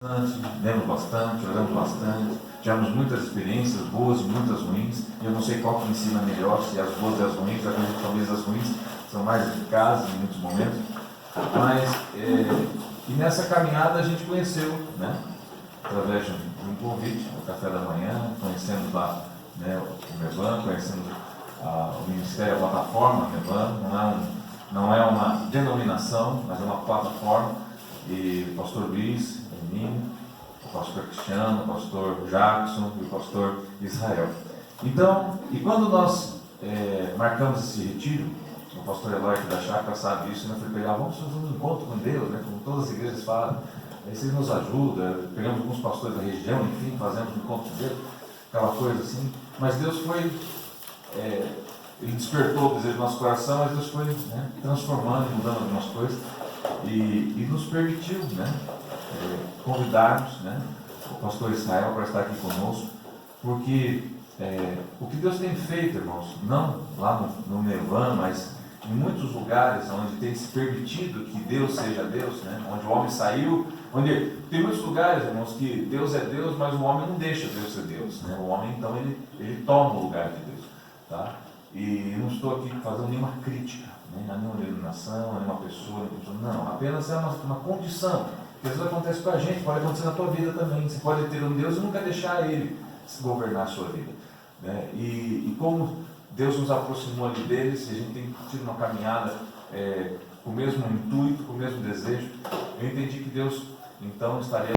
Lemos bastante, oramos bastante, tivemos muitas experiências boas e muitas ruins. Eu não sei qual que ensina melhor, se as boas e as ruins. Eu acredito que talvez as ruins são mais eficazes em muitos momentos. Mas, e nessa caminhada a gente conheceu, né, através de um convite, no café da manhã, conhecemos lá, né, o Mevan, conhecemos o Ministério, a plataforma Mevan. Não é uma denominação, mas é uma plataforma. E o pastor Luiz, o pastor Cristiano, o pastor Jackson e o pastor Israel. Então, e quando nós marcamos esse retiro, o pastor Eloy da Chácara sabe isso, né? Eu falei, vamos fazer um encontro com Deus, né? Como todas as igrejas falam. Aí vocês nos ajudam, pegamos alguns pastores da região, enfim, fazemos um encontro com Deus, aquela coisa assim. Mas Deus foi, Ele despertou o desejo do nosso coração, mas Deus foi, né, transformando e mudando algumas coisas. E nos permitiu, né, convidarmos, né, o pastor Israel para estar aqui conosco, porque o que Deus tem feito, irmãos, não lá no Mevan, mas em muitos lugares onde tem se permitido que Deus seja Deus, né, onde o homem saiu, onde tem muitos lugares, irmãos, que Deus é Deus, mas o homem não deixa Deus ser Deus, né? O homem, então, ele toma o lugar de Deus, tá? E não estou aqui fazendo nenhuma crítica, né, a nenhuma denominação, a nenhuma pessoa, não, apenas é uma condição, que às vezes acontece com a gente, pode acontecer na tua vida também. Você pode ter um Deus e nunca deixar Ele governar a sua vida, né? E como Deus nos aproximou ali deles, e a gente tem tido uma caminhada com o mesmo intuito, com o mesmo desejo, eu entendi que Deus, então, estaria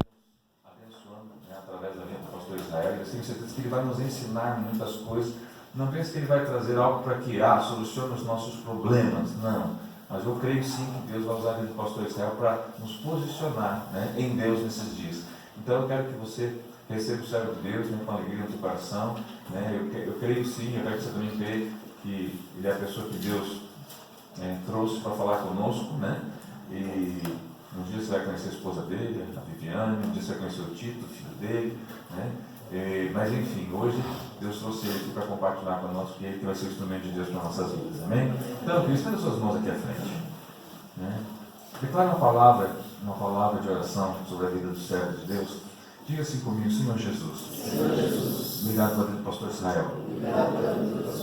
abençoando, né, através da vida do pastor Israel. Eu tenho certeza que Ele vai nos ensinar muitas coisas. Não pense que Ele vai trazer algo para que solucione os nossos problemas, não. Mas eu creio sim que Deus vai usar a vida do pastor Israel para nos posicionar, né, em Deus nesses dias. Então eu quero que você receba o servo de Deus, né, com alegria no seu coração, né. Eu creio sim, eu quero que você também creia que Ele é a pessoa que Deus trouxe para falar conosco, né. E um dia você vai conhecer a esposa dele, a Viviane, um dia você vai conhecer o Tito, o filho dele, né. Mas enfim, hoje Deus trouxe ele aqui para compartilhar conosco, que ele que vai ser o instrumento de Deus para nossas vidas, amém? Então, Cristo, estenda suas mãos aqui à frente, né? Declara uma palavra de oração sobre a vida do servo de Deus. Diga assim comigo: Senhor Jesus, obrigado pela vida do pastor Israel,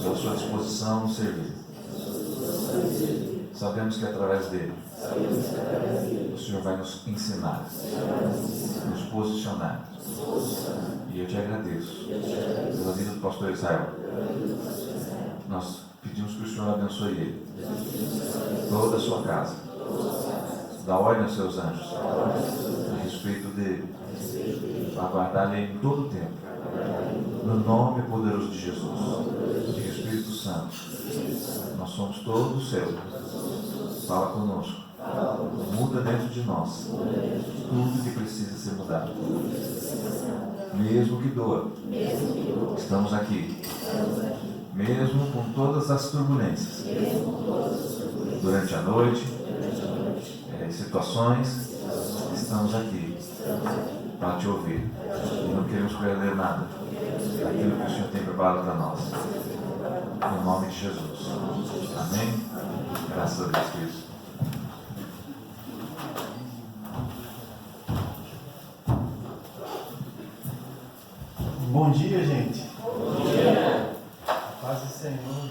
pela sua disposição no serviço. Sabemos que através dele o Senhor vai nos ensinar, nos posicionar. E eu te agradeço pela vida do pastor Israel. Nós pedimos que o Senhor abençoe ele, toda a sua casa, dá ordem aos seus anjos a respeito dele, para guardar-lhe em todo o tempo, no nome poderoso de Jesus. E Espírito Santo, nós somos todos seus. Fala conosco, muda dentro de nós tudo que precisa ser mudado, mesmo que doa. Estamos aqui, mesmo com todas as turbulências durante a noite, situações, estamos aqui para te ouvir e não queremos perder nada daquilo que o Senhor tem preparado para nós, no nome de Jesus, amém? Graças a Deus, Cristo. Bom dia, gente. Bom dia. A paz do Senhor.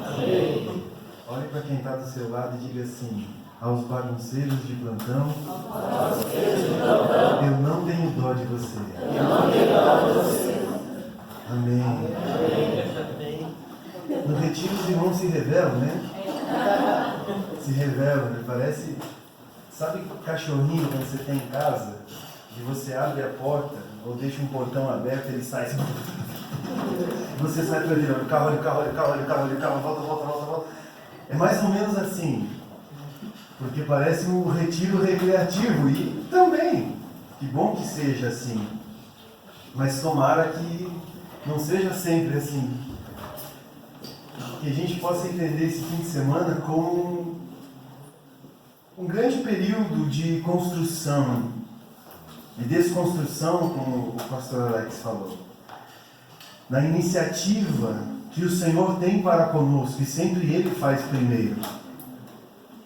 Amém. Olhe para quem está do seu lado e diga assim: aos bagunceiros de plantão, eu não tenho dó de você. Amém. No retiro os irmãos se revelam, né? Se revelam, né? Parece, sabe cachorrinho quando você tem em casa e você abre a porta ou deixa um portão aberto, ele sai assim. Você sai para ele, carro, volta. É mais ou menos assim, porque parece um retiro recreativo, e também, que bom que seja assim, mas tomara que não seja sempre assim, que a gente possa entender esse fim de semana como um grande período de construção, de desconstrução, como o pastor Alex falou, na iniciativa que o Senhor tem para conosco, e sempre Ele faz primeiro.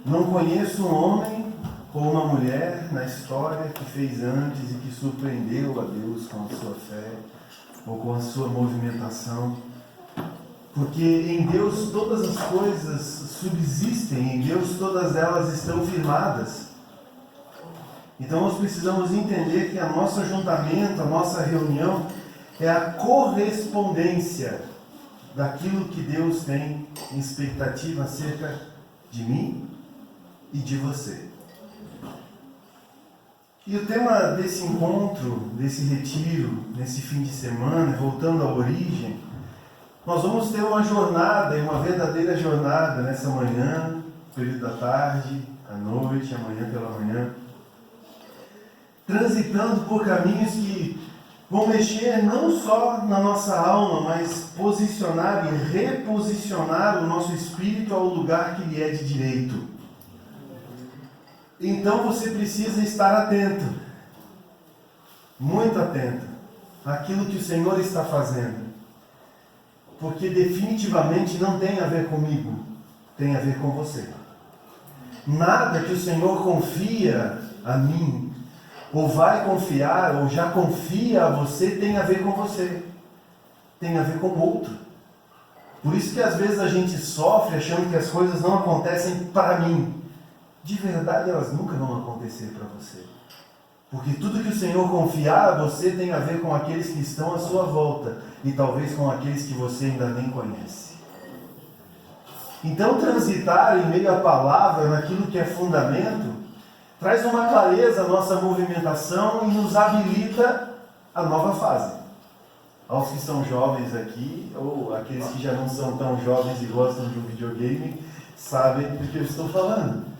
Não conheço um homem ou uma mulher na história que fez antes e que surpreendeu a Deus com a sua fé ou com a sua movimentação. Porque em Deus todas as coisas subsistem, em Deus todas elas estão firmadas. Então nós precisamos entender que o nosso ajuntamento, a nossa reunião, é a correspondência daquilo que Deus tem em expectativa acerca de mim e de você. E o tema desse encontro, desse retiro, nesse fim de semana, voltando à origem, nós vamos ter uma jornada, uma verdadeira jornada nessa manhã, período da tarde, à noite, amanhã pela manhã, transitando por caminhos que vão mexer não só na nossa alma, mas posicionar e reposicionar o nosso espírito ao lugar que lhe é de direito. Então você precisa estar atento, muito atento, àquilo que o Senhor está fazendo. Porque definitivamente não tem a ver comigo, tem a ver com você. Nada que o Senhor confia a mim, ou vai confiar, ou já confia a você, tem a ver com você. Tem a ver com o outro. Por isso que às vezes a gente sofre achando que as coisas não acontecem para mim. De verdade elas nunca vão acontecer para você. Porque tudo que o Senhor confiar a você tem a ver com aqueles que estão à sua volta e talvez com aqueles que você ainda nem conhece. Então transitar em meio à palavra, naquilo que é fundamento, traz uma clareza à nossa movimentação e nos habilita a nova fase. Aos que são jovens aqui, ou aqueles que já não são tão jovens e gostam de um videogame, sabem do que eu estou falando.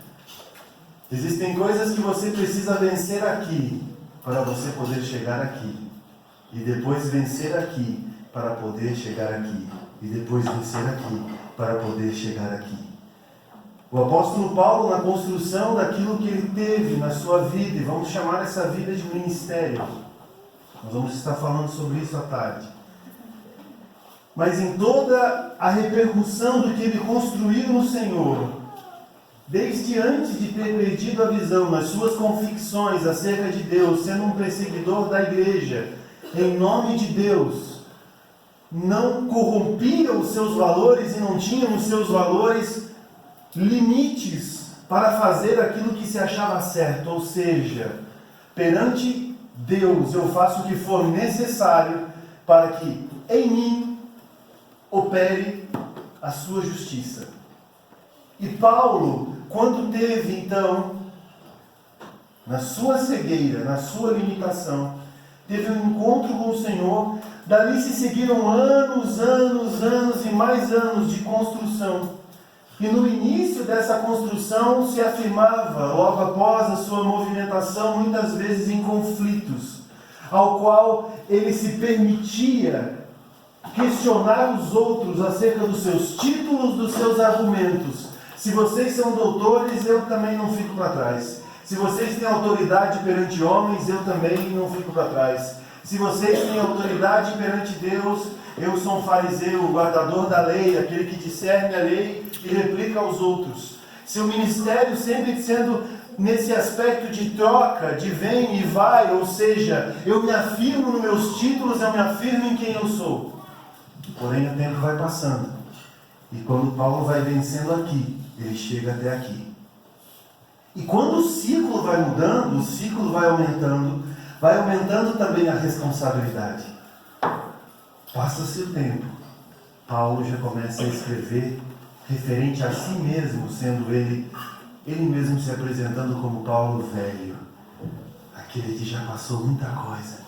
Existem coisas que você precisa vencer aqui, para você poder chegar aqui. E depois vencer aqui, para poder chegar aqui. E depois vencer aqui, para poder chegar aqui. O apóstolo Paulo, na construção daquilo que ele teve na sua vida, e vamos chamar essa vida de ministério. Nós vamos estar falando sobre isso à tarde. Mas em toda a repercussão do que ele construiu no Senhor, desde antes de ter perdido a visão nas suas convicções acerca de Deus, sendo um perseguidor da igreja, em nome de Deus, não corrompia os seus valores e não tinha nos seus valores limites para fazer aquilo que se achava certo, ou seja, perante Deus eu faço o que for necessário para que em mim opere a sua justiça. E Paulo, quando teve então, na sua cegueira, na sua limitação, teve um encontro com o Senhor, dali se seguiram anos e mais anos de construção. E no início dessa construção se afirmava, logo após a sua movimentação, muitas vezes em conflitos, ao qual ele se permitia questionar os outros acerca dos seus títulos, dos seus argumentos. Se vocês são doutores, eu também não fico para trás. Se vocês têm autoridade perante homens, eu também não fico para trás. Se vocês têm autoridade perante Deus, eu sou um fariseu, o guardador da lei, aquele que discerne a lei e replica aos outros. Se o ministério sempre sendo nesse aspecto de troca, de vem e vai, ou seja, eu me afirmo nos meus títulos, eu me afirmo em quem eu sou. Porém o tempo vai passando. E quando Paulo vai vencendo aqui, ele chega até aqui. E quando o ciclo vai mudando, o ciclo vai aumentando também a responsabilidade. Passa-se o tempo, Paulo já começa a escrever referente a si mesmo, sendo ele mesmo se apresentando como Paulo velho, aquele que já passou muita coisa.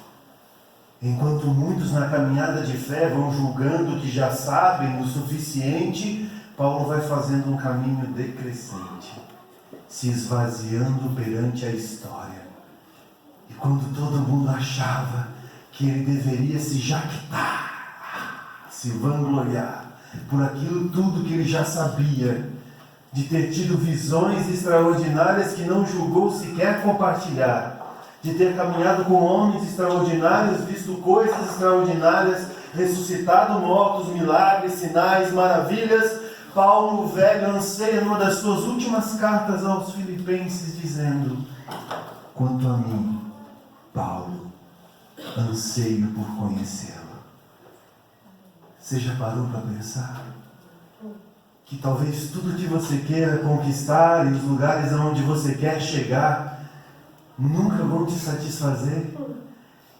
Enquanto muitos na caminhada de fé vão julgando que já sabem o suficiente, Paulo vai fazendo um caminho decrescente, se esvaziando perante a história. E quando todo mundo achava que ele deveria se jactar, se vangloriar por aquilo tudo que ele já sabia, de ter tido visões extraordinárias que não julgou sequer compartilhar, de ter caminhado com homens extraordinários, visto coisas extraordinárias, ressuscitado mortos, milagres, sinais, maravilhas, Paulo, o velho, anseia numa das suas últimas cartas aos Filipenses, dizendo: quanto a mim, Paulo, anseio por conhecê-lo. Você já parou para pensar que talvez tudo que você queira conquistar e os lugares aonde você quer chegar nunca vão te satisfazer?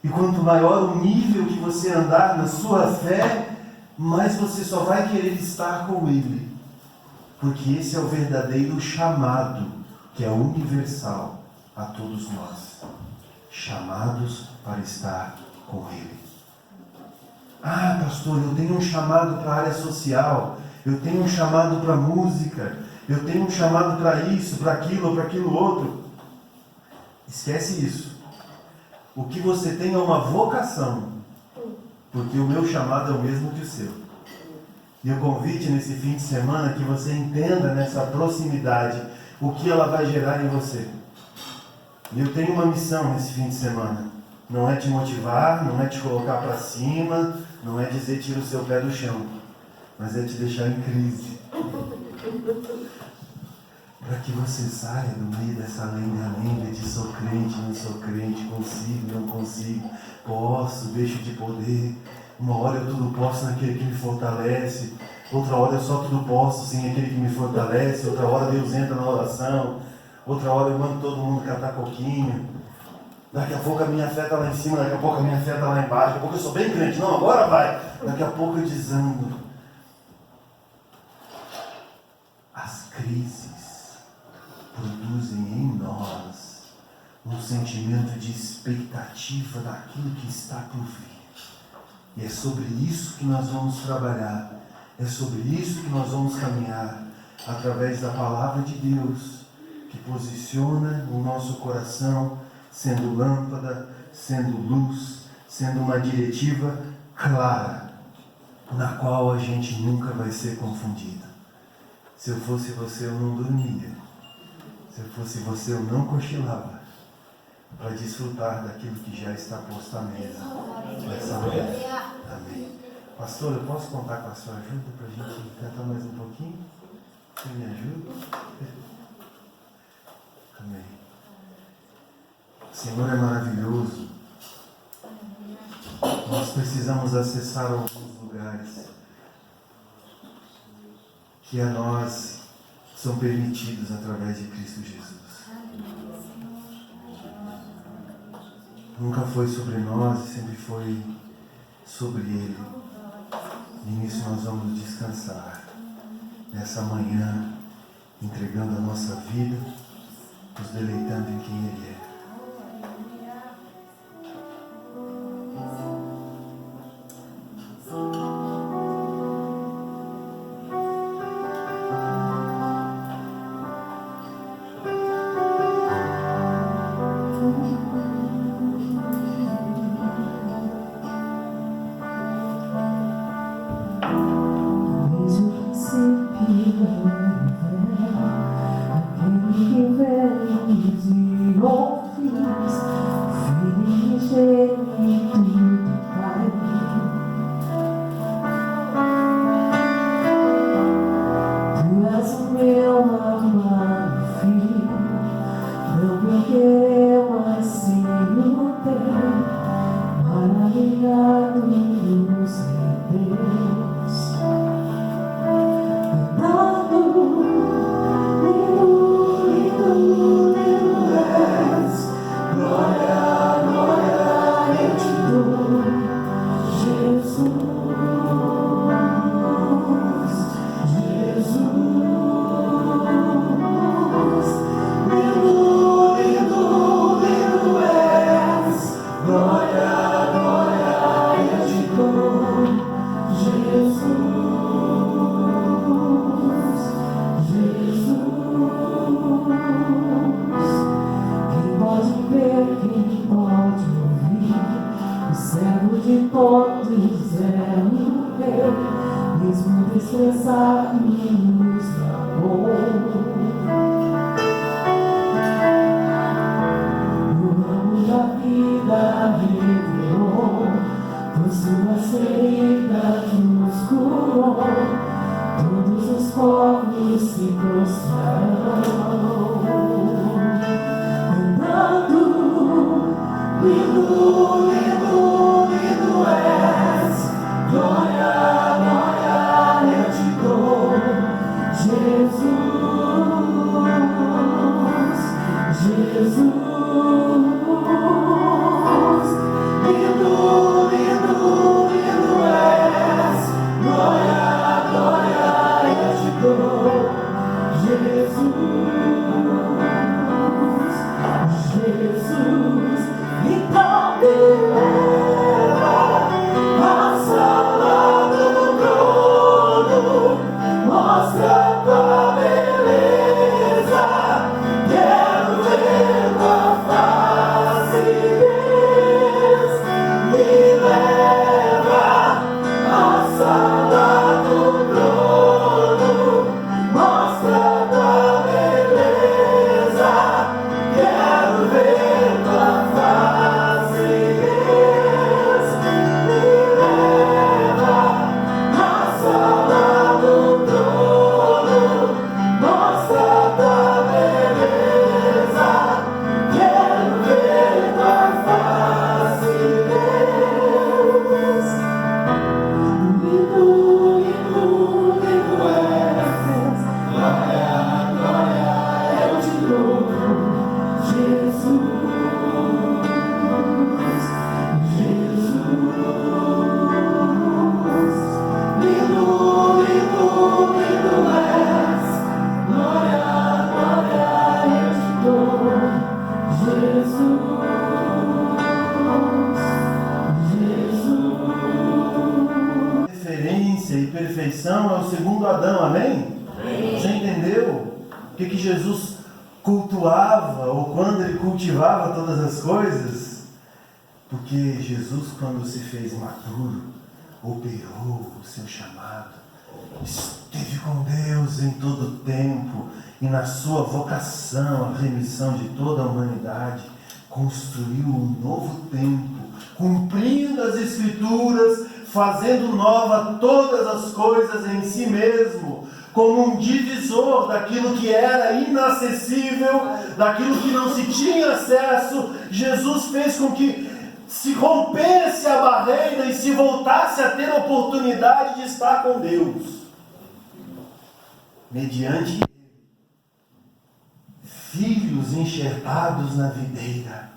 E quanto maior o nível que você andar na sua fé, mais você só vai querer estar com Ele. Porque esse é o verdadeiro chamado, que é universal a todos nós. Chamados para estar com Ele. Ah, pastor, eu tenho um chamado para a área social, eu tenho um chamado para a música, eu tenho um chamado para isso, para aquilo ou para aquilo outro. Esquece isso. O que você tem é uma vocação, porque o meu chamado é o mesmo que o seu. E o convite nesse fim de semana é que você entenda nessa proximidade o que ela vai gerar em você. E eu tenho uma missão nesse fim de semana. Não é te motivar, não é te colocar para cima, não é dizer tira o seu pé do chão, mas é te deixar em crise. Para que você saia do meio dessa lenga-lenga de sou crente, não sou crente, consigo, não consigo, posso, deixo de poder. Uma hora eu tudo posso naquele que me fortalece, outra hora eu só tudo posso sem aquele que me fortalece, outra hora Deus entra na oração, outra hora eu mando todo mundo catar coquinho. Daqui a pouco a minha fé está lá em cima, daqui a pouco a minha fé está lá embaixo, daqui a pouco eu sou bem crente, não, agora vai. Daqui a pouco eu desando. As crises produzem em nós um sentimento de expectativa daquilo que está por vir. E é sobre isso que nós vamos trabalhar, é sobre isso que nós vamos caminhar, através da palavra de Deus, que posiciona o nosso coração, sendo lâmpada, sendo luz, sendo uma diretiva clara, na qual a gente nunca vai ser confundido. Se eu fosse você, eu não dormia. Se eu fosse você, eu não cochilava, para desfrutar daquilo que já está posto à mesa nessa manhã. Amém. Pastor, eu posso contar com a sua ajuda para a gente cantar mais um pouquinho? Você me ajuda? Amém. O Senhor é maravilhoso. Nós precisamos acessar alguns lugares que a nós são permitidos através de Cristo Jesus. Nunca foi sobre nós, sempre foi sobre Ele. E nisso nós vamos descansar. Nessa manhã, entregando a nossa vida, nos deleitando em quem Ele é. Suas feridas nos curou, todos os ressurreição é o segundo Adão, amém? Amém. Você entendeu o que Jesus cultuava, ou quando ele cultivava todas as coisas? Porque Jesus, quando se fez maduro, operou o seu chamado, esteve com Deus em todo o tempo, e na sua vocação, a remissão de toda a humanidade, construiu um novo tempo, cumprindo as Escrituras, fazendo nova todas as coisas em si mesmo, como um divisor daquilo que era inacessível, daquilo que não se tinha acesso. Jesus fez com que se rompesse a barreira e se voltasse a ter a oportunidade de estar com Deus, mediante filhos enxertados na videira,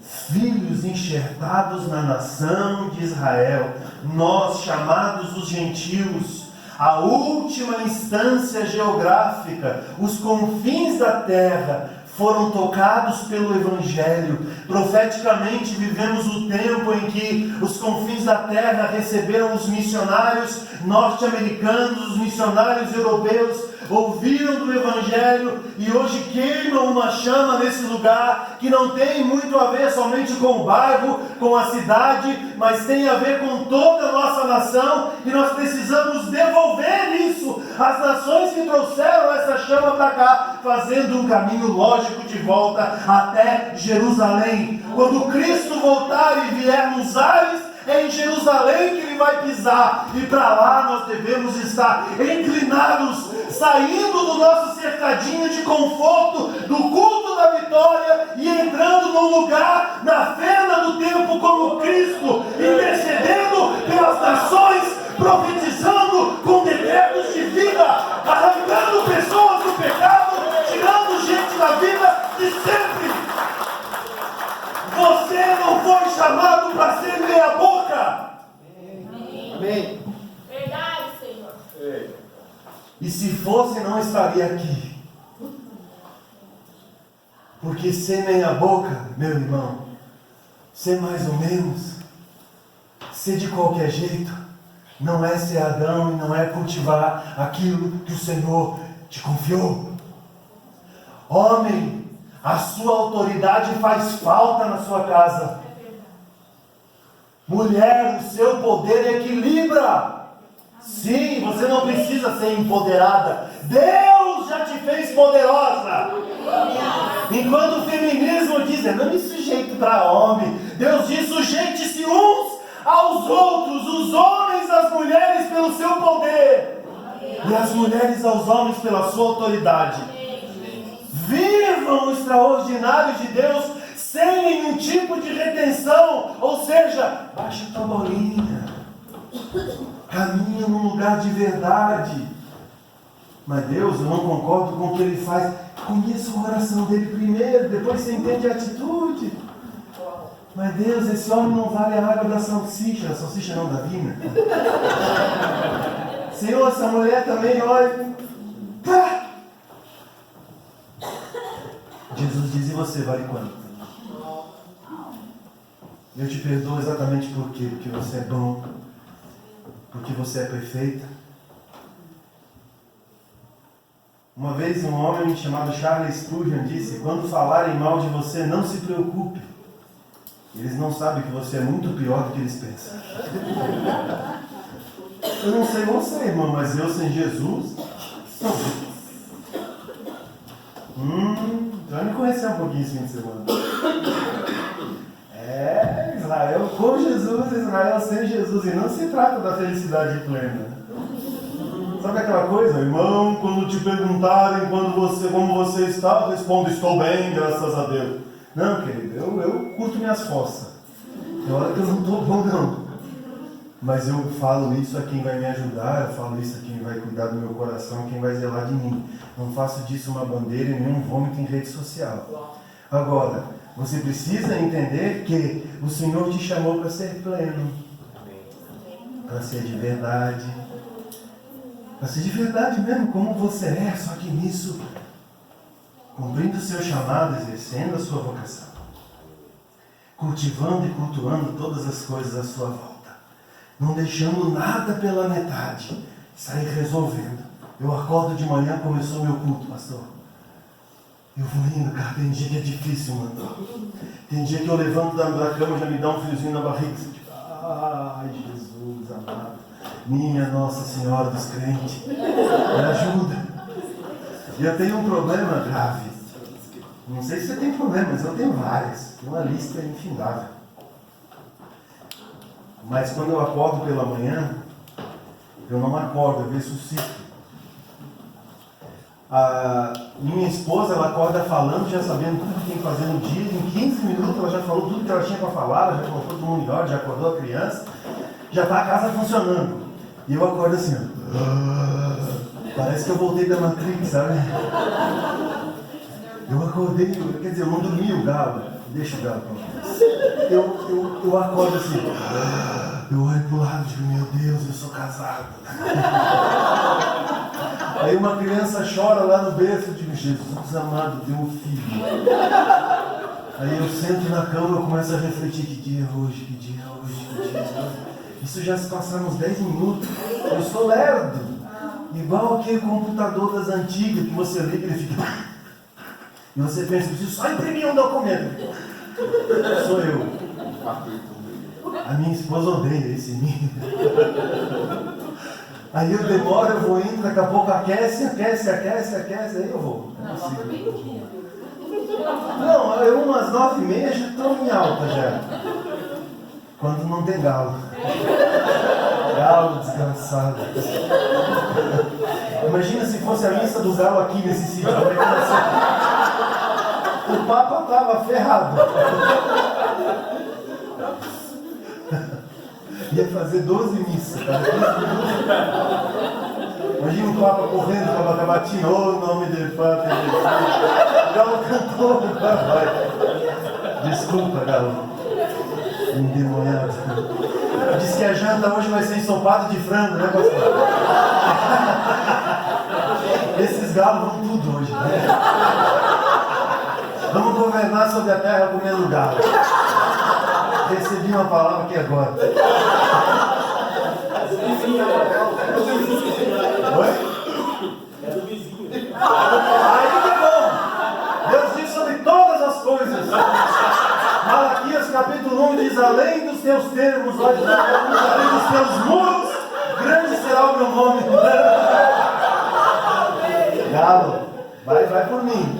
filhos enxertados na nação de Israel, nós chamados os gentios, a última instância geográfica, os confins da terra, foram tocados pelo Evangelho. Profeticamente vivemos o tempo em que os confins da terra receberam os missionários norte-americanos, os missionários europeus, ouviram do Evangelho e hoje queimam uma chama nesse lugar que não tem muito a ver somente com o bairro, com a cidade, mas tem a ver com toda a nossa nação, e nós precisamos devolver isso às nações que trouxeram essa chama para cá, fazendo um caminho lógico de volta até Jerusalém. Quando Cristo voltar e vier nos ares, é em Jerusalém que Ele vai pisar, e para lá nós devemos estar inclinados, saindo do nosso cercadinho de conforto, do culto da vitória, e entrando num lugar na fenda do tempo como Cristo, intercedendo pelas nações, profetizando com decretos de vida, arrancando pessoas do pecado, tirando gente da vida de sempre. Você não foi chamado para ser meia boca. Amém. Verdade, Senhor. E se fosse, não estaria aqui. Porque ser meia boca, meu irmão, ser mais ou menos, ser de qualquer jeito, não é ser Adão e não é cultivar aquilo que o Senhor te confiou. Homem, a sua autoridade faz falta na sua casa. Mulher, o seu poder equilibra. Sim, você não precisa ser empoderada. Deus já te fez poderosa. Enquanto o feminismo diz, não me sujeito para homem, Deus diz, sujeite-se uns aos outros, os homens às mulheres pelo seu poder, e as mulheres aos homens pela sua autoridade. Vivam o extraordinário de Deus sem nenhum tipo de retenção, ou seja, baixa tua bolinha, caminha num lugar de verdade. Mas Deus, eu não concordo com o que Ele faz. Conheça o coração dele primeiro, depois você entende a atitude. Mas Deus, esse homem não vale a água da salsicha não da vinha. Senhor, essa mulher também, olha, pá! Jesus diz, e você vale quanto? Eu te perdoo exatamente por quê? Porque você é bom, porque você é perfeita. Uma vez um homem chamado Charles Spurgeon disse, quando falarem mal de você, não se preocupe. Eles não sabem que você é muito pior do que eles pensam. Eu não sei você, irmão, mas eu sem Jesus... Vai me conhecer um pouquinho esse fim de semana. Israel com Jesus, Israel sem Jesus. E não se trata da felicidade plena. Sabe aquela coisa, irmão, quando te perguntarem como você está, responda, estou bem, graças a Deus. Não, querido, eu curto minhas fossas. Tem hora que eu não estou bom, não. Mas eu falo isso a quem vai me ajudar, eu falo isso a quem vai cuidar do meu coração, quem vai zelar de mim. Não faço disso uma bandeira e nenhum vômito em rede social. Agora, você precisa entender que o Senhor te chamou para ser pleno. Para ser de verdade. Para ser de verdade mesmo, como você é, só que nisso, cumprindo o seu chamado, exercendo a sua vocação. Cultivando e cultuando todas as coisas à sua volta. Não deixando nada pela metade. sair resolvendo. Eu acordo de manhã, começou meu culto, pastor. Eu vou indo, cara, tem dia que é difícil, mano. Tem dia que eu levanto da cama e já me dá um friozinho na barriga. Ai, Jesus amado. Minha Nossa Senhora dos crentes, me ajuda. E eu tenho um problema grave. Não sei se você tem problema, mas eu tenho várias. Tem uma lista infindável. Mas quando eu acordo pela manhã, eu não acordo, eu ressuscito. A minha esposa, ela acorda falando, já sabendo tudo que tem que fazer no dia. Em 15 minutos ela já falou tudo que ela tinha para falar, ela já colocou todo mundo em ordem, já acordou a criança. Já está a casa funcionando. E eu acordo assim, ó. Parece que eu voltei da Matrix, sabe? Eu acordei, quer dizer, eu não dormi o galo. Deixa o galo. Eu acordo assim. Eu olho pro lado e digo, meu Deus, eu sou casado. Aí uma criança chora lá no berço, eu digo, Jesus amado, deu um filho. Aí eu sento na cama e começo a refletir, que dia é hoje, que dia é hoje, que dia é hoje. Isso já se passaram uns 10 minutos. Eu sou lerdo. Igual aquele computador das antigas que você liga e ele fica... E você pensa, preciso só imprimir um documento. Sou eu. A minha esposa odeia esse mim. Aí eu demoro, eu vou indo, daqui a pouco aquece, aí eu vou. Não, eu umas 9h30 já estou em alta já. Quando não tem galo. Galo desgraçado. Imagina se fosse a missa do galo aqui nesse sítio. O Papa estava ferrado. Ia fazer 12 missas, cara. Imagina o Papa correndo com a batina, ô nome do Papa, o Galo cantou, vai. Desculpa, Galo. Endemoniado. Diz que a janta hoje vai ser ensopado de frango, né, pastor? Esses galos vão tudo hoje, né? Vamos governar sobre a terra comendo galo. Recebi uma palavra aqui agora. Oi? É do vizinho. Aí que é bom! Deus diz sobre todas as coisas. Malaquias capítulo 1 diz, além dos teus termos, além dos teus muros, grande será o meu nome. Galo, vai por mim.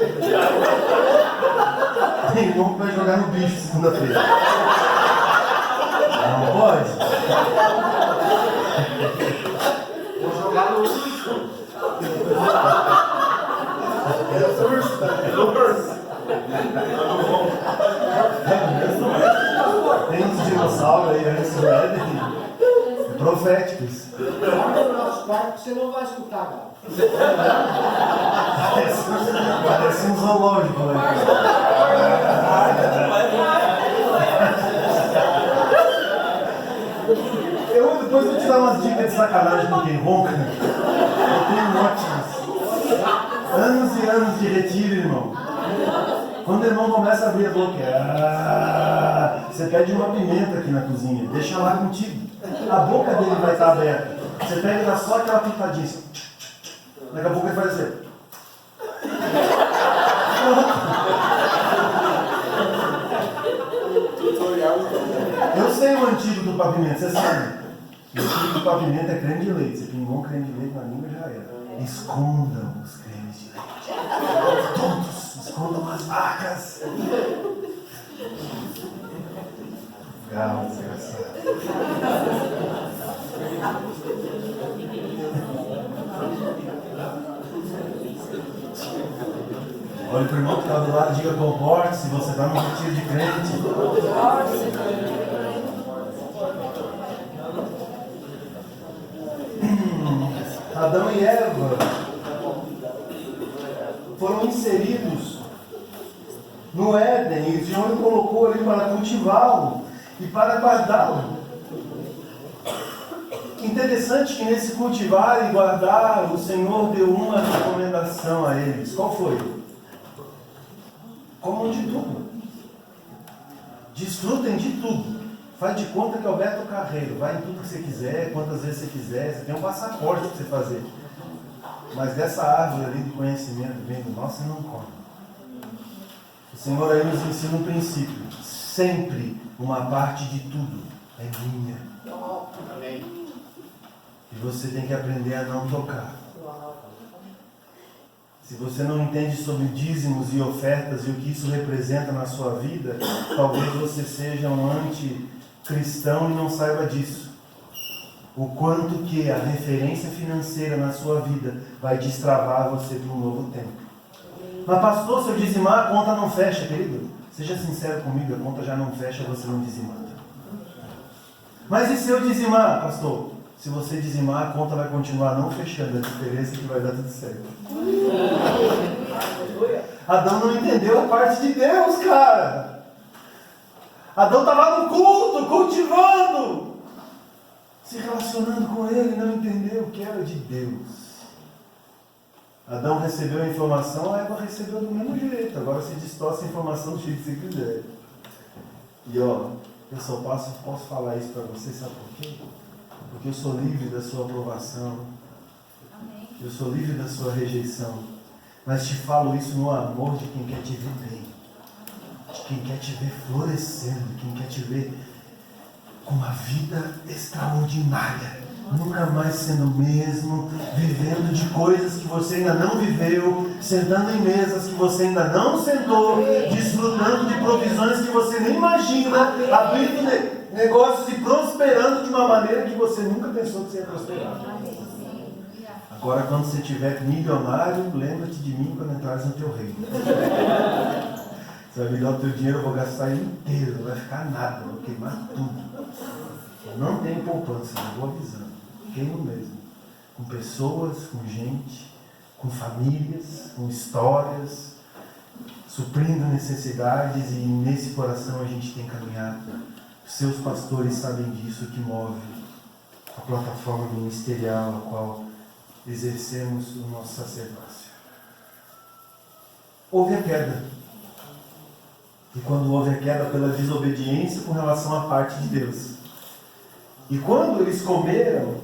Tem irmão que vai jogar no bicho segunda-feira. Não pode? Vou jogar no urso. Tem uns dinossauros aí antes do Éden, proféticos. No nosso quarto você não vai escutar, Galo. Parece um zoológico, né? Depois eu vou te dar umas dicas de sacanagem com quem ronca. Eu tenho ótimos. Anos e anos de retiro, irmão. Quando o irmão começa a abrir a boca, você pede uma pimenta aqui na cozinha, deixa lá contigo. A boca dele vai estar aberta. Você pega e dá só aquela pitadinha. Daqui a pouco ele faz assim. Eu sei o antigo do pavimento, você sabe. O antigo do pavimento é creme de leite. Você pingou um creme de leite na língua, já era. Escondam os cremes de leite. Todos, escondam as vacas. Galo, desgraçado. Olha pro irmão que está do lado, diga comporte se você está no retiro de crente. Adão e Eva foram inseridos no Éden e o Senhor o colocou ali para cultivá-lo e para guardá-lo. Interessante que nesse cultivar e guardar, o Senhor deu uma recomendação a eles. Qual foi? Comam de tudo. Desfrutem de tudo. Faz de conta que é o Beto Carreiro. Vai em tudo que você quiser, quantas vezes você quiser. Você tem um passaporte para você fazer. Mas dessa árvore ali de conhecimento vem do mal, você não come. O Senhor aí nos ensina um princípio. Sempre uma parte de tudo é minha. E você tem que aprender a não tocar. Se você não entende sobre dízimos e ofertas e o que isso representa na sua vida, talvez você seja um anticristão e não saiba disso. O quanto que a referência financeira na sua vida vai destravar você para um novo tempo. Mas pastor, se eu dizimar, a conta não fecha, querido. Seja sincero comigo, a conta já não fecha, você não dizimar. Mas e se eu dizimar, pastor? Se você dizimar, a conta vai continuar não fechando. A diferença é que vai dar tudo certo. Adão não entendeu a parte de Deus, cara. Adão estava no culto, cultivando, se relacionando com ele, não entendeu que era de Deus. Adão recebeu a informação, a Eva recebeu do mesmo jeito. Agora se distorce a informação do jeito que você quiser. E ó, eu só posso falar isso para você, sabe por quê? Porque eu sou livre da sua aprovação. Eu sou livre da sua rejeição. Mas te falo isso no amor de quem quer te ver bem. De quem quer te ver florescendo. De quem quer te ver com uma vida extraordinária. Nunca mais sendo o mesmo. Vivendo de coisas que você ainda não viveu. Sentando em mesas que você ainda não sentou. Desfrutando de provisões que você nem imagina. Abrindo negócios e prosperando de uma maneira que você nunca pensou que você ia prosperar. Agora, quando você estiver milionário, lembra-te de mim quando entrares no teu reino. Você vai me dar o teu dinheiro, eu vou gastar ele inteiro, não vai ficar nada, eu vou queimar tudo. Eu não tenho poupança, eu vou avisando. Queimo mesmo. Com pessoas, com gente, com famílias, com histórias, suprindo necessidades, e nesse coração a gente tem caminhado. Os seus pastores sabem disso, que move a plataforma ministerial a qual exercemos o nosso sacerdócio. Houve a queda. E quando houve a queda, pela desobediência com relação à parte de Deus. E quando eles comeram,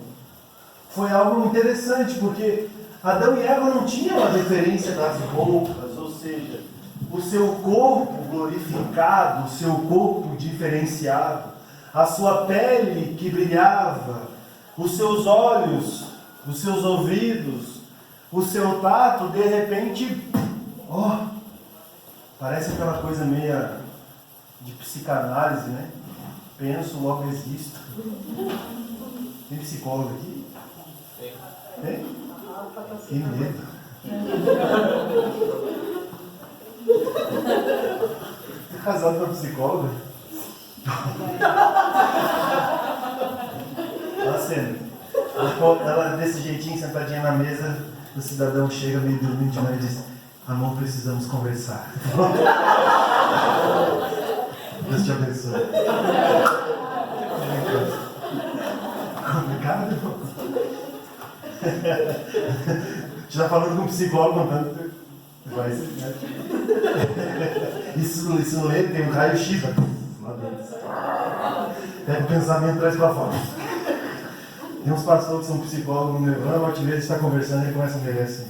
foi algo interessante, porque Adão e Eva não tinham a referência das roupas, ou seja, o seu corpo glorificado, o seu corpo diferenciado, a sua pele que brilhava, os seus olhos, os seus ouvidos, o seu tato, de repente, parece aquela coisa meia de psicanálise, né? Penso, logo existo. Tem psicólogo aqui? Tem? Que medo. Casado com a psicóloga? Ela desse jeitinho, sentadinha na mesa, o cidadão chega meio dormindo demais e diz: amor, precisamos conversar. Deus te abençoe. Complicado? Já falando com um psicólogo, contando. Vai ser, né? Isso no leito tem um raio-x lá dentro. Pega o pensamento e traz para fora. Tem uns pastores que são psicólogos no Nevão, a gente está conversando e ele começa a ver assim.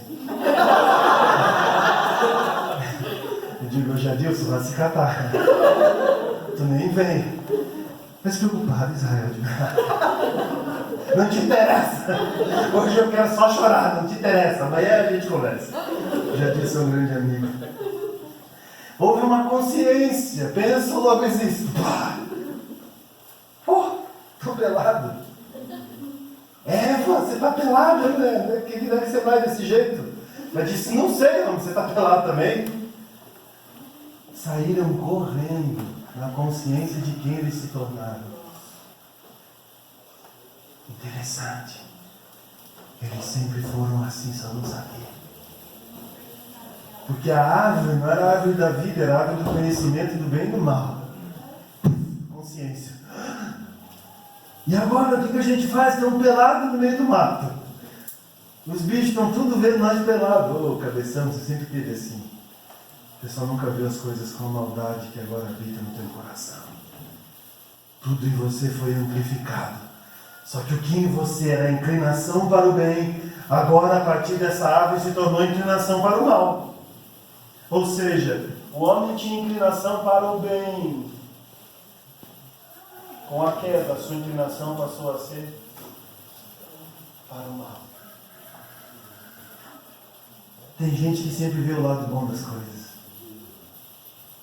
Eu digo, Jadilson, vai se catar. Tu nem vem. Mas preocupado, Israel. Não te interessa. Hoje eu quero só chorar, não te interessa. Amanhã a gente conversa. Jadilson é um grande amigo. Houve uma consciência. Pensa, logo existe. Tô pelado. Você tá pelado, né? Que vida que você vai desse jeito? Ela disse, não sei, não, você tá pelado também. Saíram correndo na consciência de quem eles se tornaram. Interessante. Eles sempre foram assim, só não sabiam. Porque a árvore não era a árvore da vida, era a árvore do conhecimento do bem e do mal. Consciência. E agora o que a gente faz? Estamos pelados no meio do mato. Os bichos estão tudo vendo nós pelados. Cabeção, você sempre teve assim. O pessoal nunca viu as coisas com a maldade que agora habita no teu coração. tudo em você foi amplificado. Só que o que em você era inclinação para o bem, agora a partir dessa árvore se tornou inclinação para o mal. Ou seja, o homem tinha inclinação para o bem. Com a queda, a sua inclinação passou a ser para o mal. Tem gente que sempre vê o lado bom das coisas.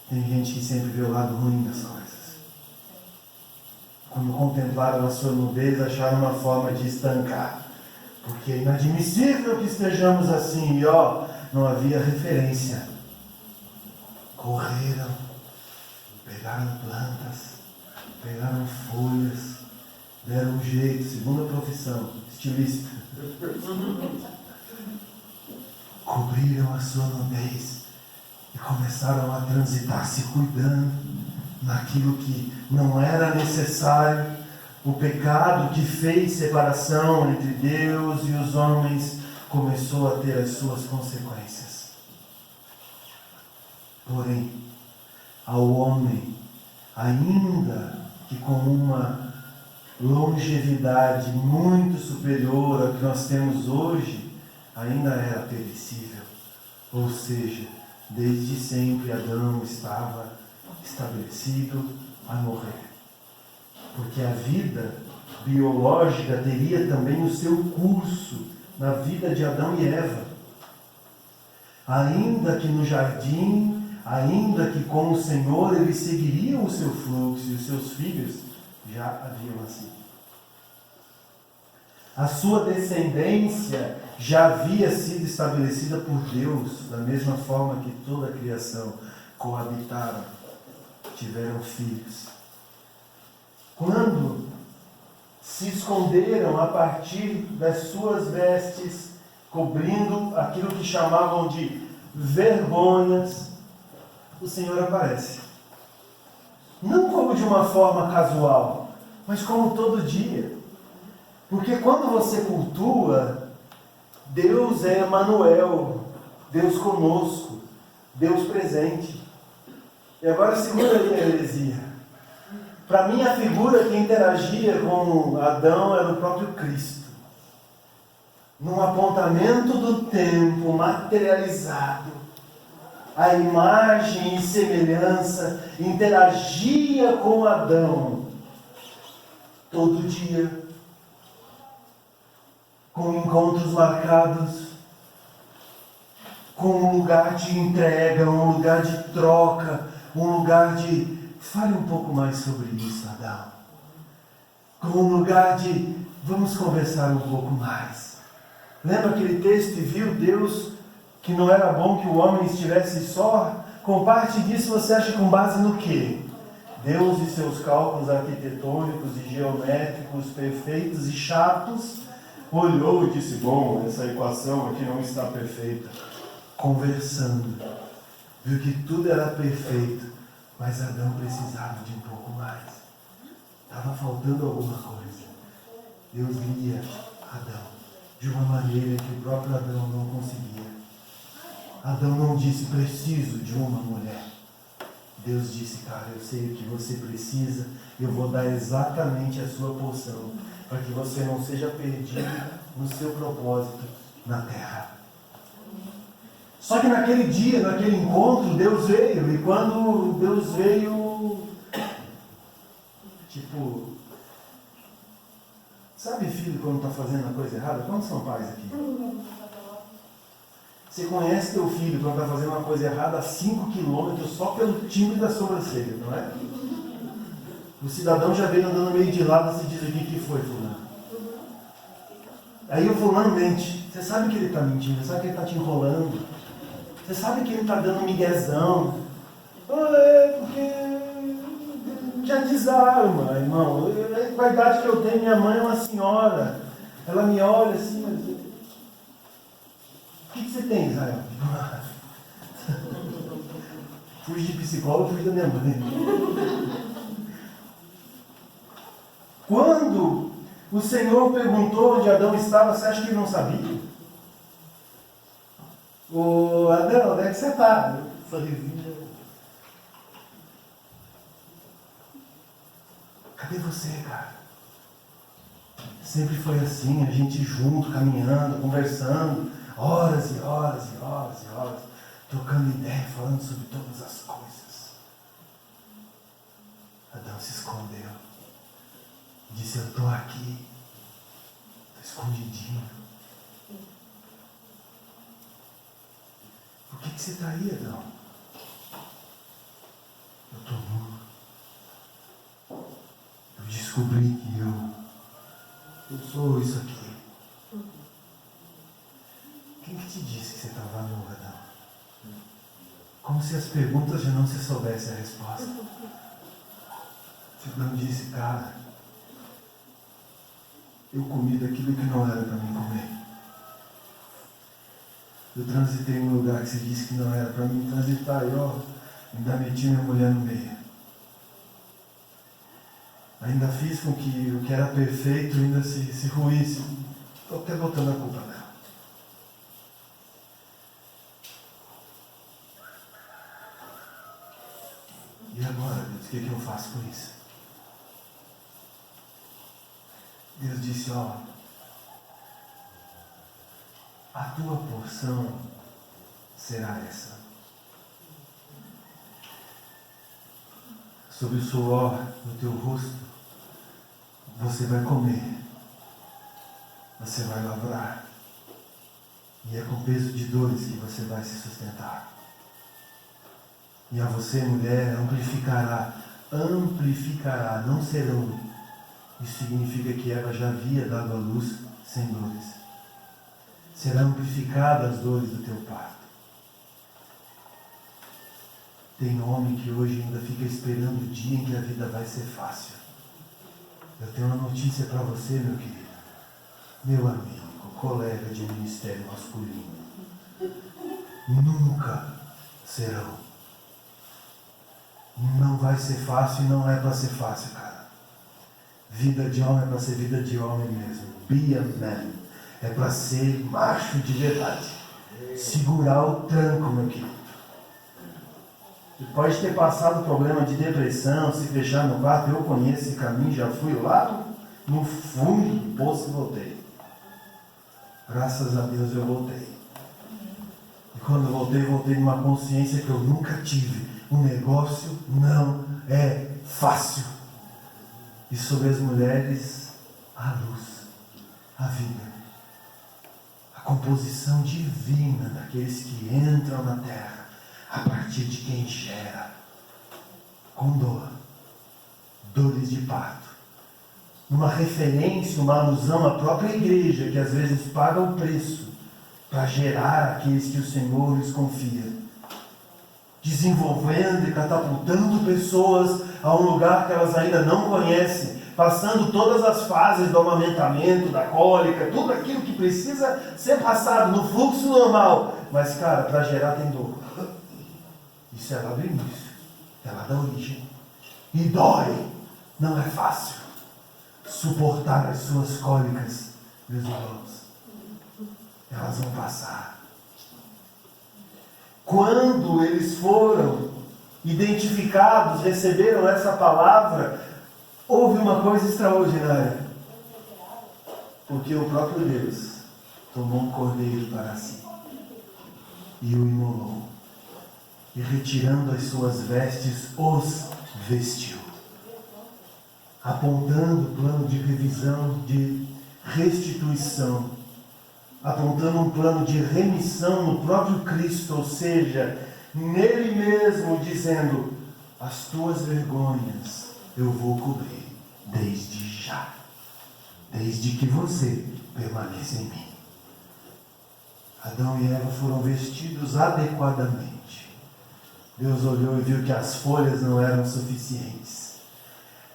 Tem gente que sempre vê o lado ruim das coisas. Quando contemplaram a sua nudez, acharam uma forma de estancar. Porque é inadmissível que estejamos assim. E não havia referência. Correram, pegaram plantas, pegaram folhas, deram um jeito, segunda profissão, estilista. Cobriram a sua nudez e começaram a transitar se cuidando naquilo que não era necessário. O pecado que fez separação entre Deus e os homens começou a ter as suas consequências. Porém, ao homem, ainda que com uma longevidade muito superior à que nós temos hoje, ainda era perecível. Ou seja, desde sempre Adão estava estabelecido a morrer. Porque a vida biológica teria também o seu curso na vida de Adão e Eva. Ainda que no jardim, ainda que com o Senhor eles seguiriam o seu fluxo e os seus filhos já haviam nascido. A sua descendência já havia sido estabelecida por Deus, da mesma forma que toda a criação coabitaram, tiveram filhos. Quando se esconderam a partir das suas vestes, cobrindo aquilo que chamavam de vergonhas, o Senhor aparece. Não como de uma forma casual, mas como todo dia. Porque quando você cultua, Deus é Emanuel, Deus conosco, Deus presente. E agora segura ali a heresia. Para mim, a figura que interagia com Adão era o próprio Cristo. Num apontamento do tempo materializado, a imagem e semelhança interagia com Adão todo dia, com encontros marcados, com um lugar de entrega, um lugar de troca, um lugar de... Fale um pouco mais sobre isso, Adão. Com um lugar de... Vamos conversar um pouco mais. Lembra aquele texto? E viu Deus que não era bom que o homem estivesse só? Com parte disso você acha com base no quê? Deus e seus cálculos arquitetônicos e geométricos perfeitos e chatos olhou e disse, bom, essa equação aqui não está perfeita. Conversando, viu que tudo era perfeito, mas Adão precisava de um pouco mais. Estava faltando alguma coisa. Deus guia Adão de uma maneira que o próprio Adão não conseguia. Adão não disse, preciso de uma mulher. Deus disse, cara, eu sei o que você precisa, eu vou dar exatamente a sua porção, para que você não seja perdido no seu propósito na terra. Só que naquele dia, naquele encontro, Deus veio, e quando Deus veio, sabe filho quando está fazendo a coisa errada? Quantos são pais aqui? Você conhece teu filho quando está fazendo uma coisa errada a 5 quilômetros só pelo timbre da sobrancelha, não é? O cidadão já veio andando meio de lado e se diz, o que foi, fulano? Aí o fulano mente. Você sabe que ele está mentindo, você sabe que ele está te enrolando. Você sabe que ele está dando miguezão. Porque já desarma, irmão. Com a idade que eu tenho, minha mãe é uma senhora. Ela me olha assim, mas... O que você tem, Israel? Fui de psicólogo, fui da minha mãe. Quando o Senhor perguntou onde Adão estava, você acha que ele não sabia? Ô Adão, onde é que você está? Eu falei, Cadê você, cara? Sempre foi assim, a gente junto, caminhando, conversando, horas e horas e horas e horas, trocando ideia, falando sobre todas as coisas. Adão se escondeu. Disse, eu estou aqui. Estou escondidinho. Por que você está aí, Adão? Eu estou nu. Eu descobri que eu sou isso aqui. Quem que te disse que você estava nu, Adão? Como se as perguntas já não se soubesse a resposta. Adão disse, cara, eu comi daquilo que não era para mim comer. Eu transitei num lugar que você disse que não era para mim transitar e ainda meti minha mulher no meio. Ainda fiz com que o que era perfeito ainda se ruísse. Estou até botando a culpa nela. E agora, Deus, o que eu faço com isso? Deus disse, a tua porção será essa. Sob o suor do teu rosto, você vai comer, você vai lavrar, e é com peso de dores que você vai se sustentar. E a você, mulher, amplificará, não serão. Isso significa que Eva já havia dado à luz sem dores. Serão amplificadas as dores do teu parto. Tem homem que hoje ainda fica esperando o dia em que a vida vai ser fácil. Eu tenho uma notícia para você, meu querido, meu amigo, colega de ministério masculino. Nunca serão. Não vai ser fácil e não é para ser fácil, cara. Vida de homem é para ser vida de homem mesmo. Be a man. É para ser macho de verdade. Segurar o tranco, meu querido. Você pode ter passado problema de depressão, se fechar no quarto. Eu conheço esse caminho, já fui lá no fundo do poço e voltei. Graças a Deus eu voltei. E quando eu voltei numa consciência que eu nunca tive. O negócio não é fácil. E sobre as mulheres, a luz, a vida, a composição divina daqueles que entram na terra a partir de quem gera, com dor, dores de parto. Uma referência, uma alusão à própria igreja, que às vezes paga o preço para gerar aqueles que o Senhor lhes confia. Desenvolvendo e catapultando pessoas a um lugar que elas ainda não conhecem, passando todas as fases do amamentamento, da cólica, tudo aquilo que precisa ser passado no fluxo normal. Mas, cara, para gerar tem dor. Isso é lá do início, é lá da origem. E dói, não é fácil suportar as suas cólicas, meus irmãos. Elas vão passar. Quando eles foram identificados, receberam essa palavra, houve uma coisa extraordinária. Porque o próprio Deus tomou um cordeiro para si e o imolou. E retirando as suas vestes, os vestiu. Apontando o plano de revisão, de restituição. Apontando um plano de remissão no próprio Cristo, ou seja, nele mesmo, dizendo, as tuas vergonhas eu vou cobrir desde já, desde que você permaneça em mim. Adão e Eva foram vestidos adequadamente. Deus olhou e viu que as folhas não eram suficientes.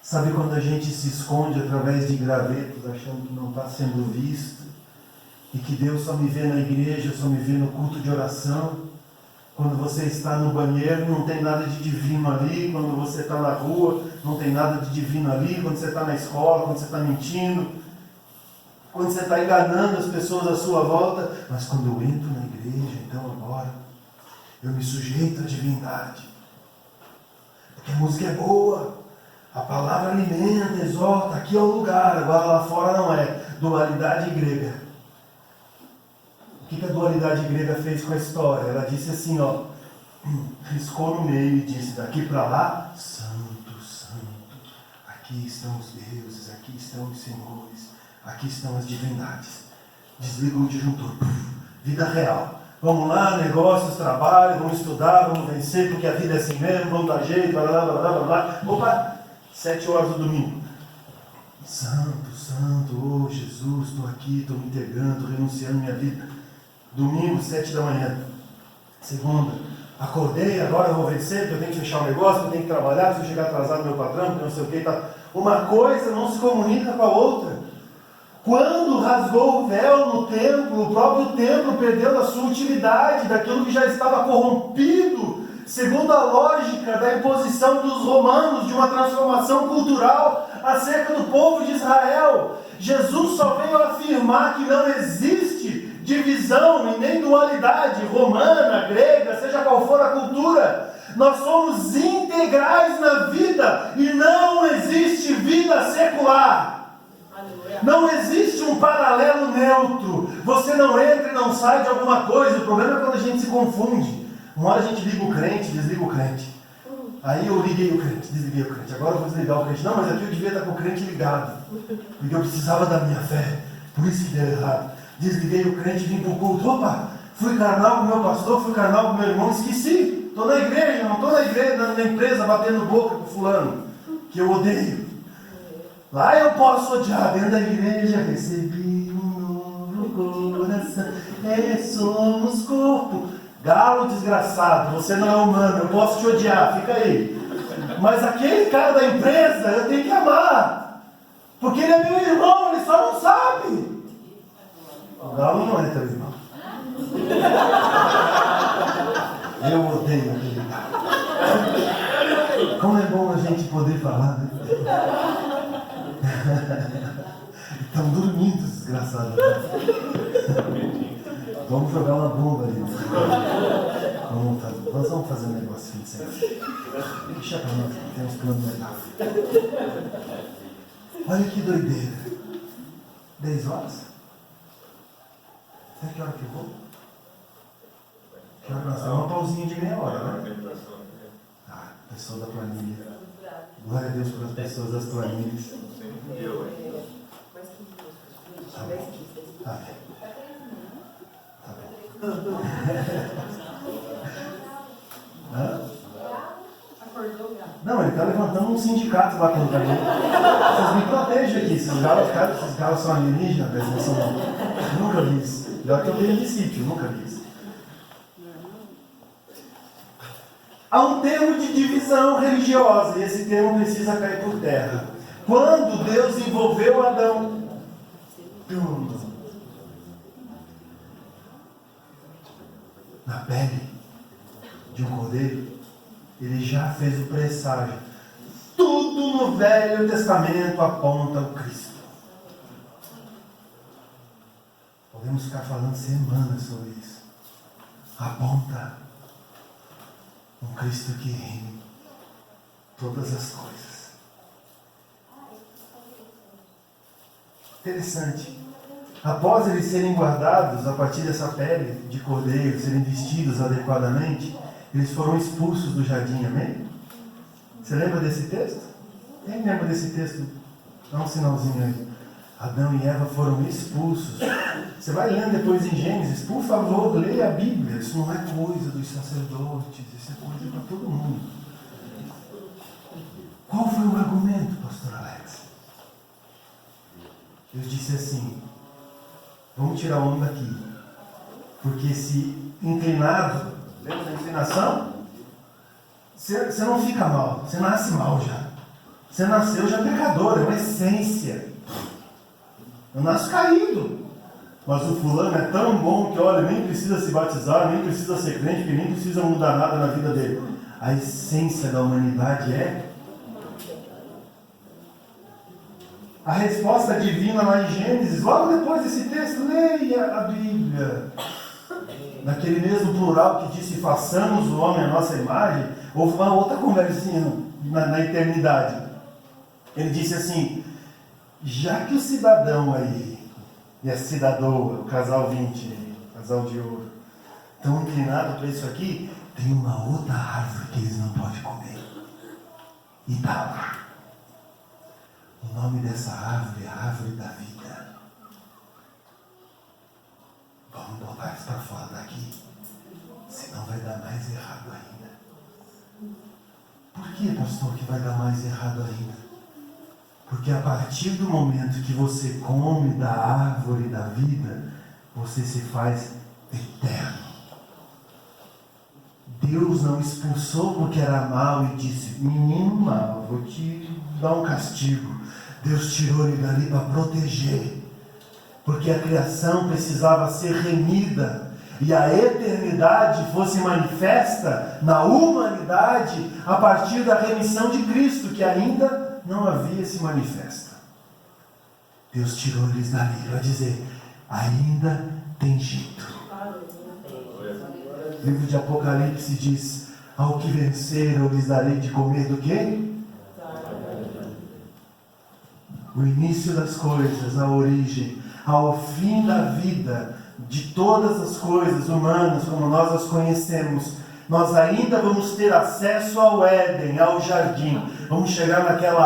Sabe quando a gente se esconde através de gravetos, achando que não está sendo visto? E que Deus só me vê na igreja, só me vê no culto de oração. Quando você está no banheiro, não tem nada de divino ali. Quando você está na rua, não tem nada de divino ali. Quando você está na escola, quando você está mentindo. Quando você está enganando as pessoas à sua volta. Mas quando eu entro na igreja, então agora, eu me sujeito à divindade. Porque a música é boa, A palavra alimenta, exorta, aqui é o lugar, agora lá fora não é. Dualidade grega. O que a dualidade grega fez com a história? Ela disse assim, ó, riscou no meio e disse, daqui para lá, santo, santo, aqui estão os deuses, aqui estão os senhores, aqui estão as divindades. Desliga o disjuntor, vida real. Vamos lá, negócios, trabalho, vamos estudar, vamos vencer, porque a vida é assim mesmo, vamos dar jeito, blá, blá, blá, blá, blá. Opa, 7 horas do domingo. Santo, santo, oh Jesus, estou aqui, estou me entregando, estou renunciando minha vida. Domingo, 7 da manhã. Segunda, acordei, agora eu vou vencer, porque eu tenho que fechar o negócio, eu tenho que trabalhar, se eu chegar atrasado no meu patrão, porque não sei o que, tá. Uma coisa não se comunica com a outra. Quando rasgou o véu no templo, o próprio templo perdeu da sua utilidade, daquilo que já estava corrompido, segundo a lógica da imposição dos romanos, de uma transformação cultural acerca do povo de Israel. Jesus só veio afirmar que não existe divisão e nem dualidade romana, grega, seja qual for a cultura. Nós somos integrais na vida e não existe vida secular. Não existe um paralelo neutro. Você não entra e não sai de alguma coisa. O problema é quando a gente se confunde. Uma hora a gente liga o crente, desliga o crente. Aí eu liguei o crente, desliguei o crente. Agora eu vou desligar o crente. Não, mas aqui eu devia estar com o crente ligado. Porque eu precisava da minha fé. Por isso que deu errado. Desliguei o crente, vim para o culto. Opa, fui carnal com o meu pastor, fui carnal com o meu irmão, esqueci. Estou na igreja, não estou na igreja, na empresa, batendo boca com fulano, que eu odeio. Lá eu posso odiar, dentro da igreja recebi um novo coração, somos corpo. Galo desgraçado, você não é humano, eu posso te odiar, fica aí. Mas aquele cara da empresa eu tenho que amar, porque ele é meu irmão, ele só não sabe. O galo não é teu irmão. Eu odeio aquele galo. Como é bom a gente poder falar, né? Estão dormindo, desgraçados. Vamos jogar uma bomba ali. Nós vamos fazer um negocinho de semana. Deixa pra nós, tem uns planos legais. Olha que doideira. 10 horas? Até que hora que eu vou? Que hora nós temos? Uma pausinha de meia hora, né? Ah, pessoa da planilha. Glória a Deus pelas pessoas das planilhas. Tá bem. Tá bem. Tá bem. Hã? Não, ele está levantando um sindicato lá contra mim. Vocês me protegem aqui. Esses galos são alienígenas, eles são... Nunca vi isso. Pior que eu venho de sítio, nunca vi isso. Há um termo de divisão religiosa, e esse termo precisa cair por terra. Quando Deus envolveu Adão, na pele de um cordeiro, ele já fez o presságio. Tudo no Velho Testamento aponta o Cristo. Podemos ficar falando semanas sobre isso. Aponta um Cristo que reine todas as coisas. Interessante. Após eles serem guardados a partir dessa pele de cordeiro, serem vestidos adequadamente, eles foram expulsos do jardim, amém? Você lembra desse texto? Quem lembra desse texto? Dá um sinalzinho aí. Adão e Eva foram expulsos. Você vai lendo depois em Gênesis, por favor, leia a Bíblia. Isso não é coisa dos sacerdotes, isso é coisa para todo mundo. Qual foi o argumento, pastor Alex? Deus disse assim: vamos tirar o homem daqui, porque se inclinado, lembra da inclinação? Você não fica mal, você nasce mal já. Você nasceu já pecador, é uma essência. Eu nasço caído. Mas o fulano é tão bom que, olha, nem precisa se batizar, nem precisa ser crente, que nem precisa mudar nada na vida dele. A essência da humanidade é... A resposta divina lá em Gênesis, logo depois desse texto, leia a Bíblia. Naquele mesmo plural que disse, façamos o homem à nossa imagem, houve uma outra conversinha na eternidade. Ele disse assim: já que o cidadão aí, e a cidadoa, o casal 20, o casal de ouro, estão inclinados para isso aqui, tem uma outra árvore que eles não podem comer. E tá lá. O nome dessa árvore é a árvore da vida. Vamos botar isso para fora daqui, senão vai dar mais errado ainda. Por que, pastor, que vai dar mais errado ainda? Porque a partir do momento que você come da árvore da vida, você se faz eterno. Deus não expulsou porque era mau e disse: menino mau, vou te dar um castigo. Deus tirou ele dali para proteger, porque a criação precisava ser remida e a eternidade fosse manifesta na humanidade a partir da remissão de Cristo, que ainda não havia se manifesta. Deus tirou eles dali para dizer: ainda tem jeito. O livro de Apocalipse diz: ao que vencer eu lhes darei de comer do quê? O início das coisas, a origem, ao fim da vida, de todas as coisas humanas como nós as conhecemos, nós ainda vamos ter acesso ao Éden, ao jardim. Vamos chegar naquela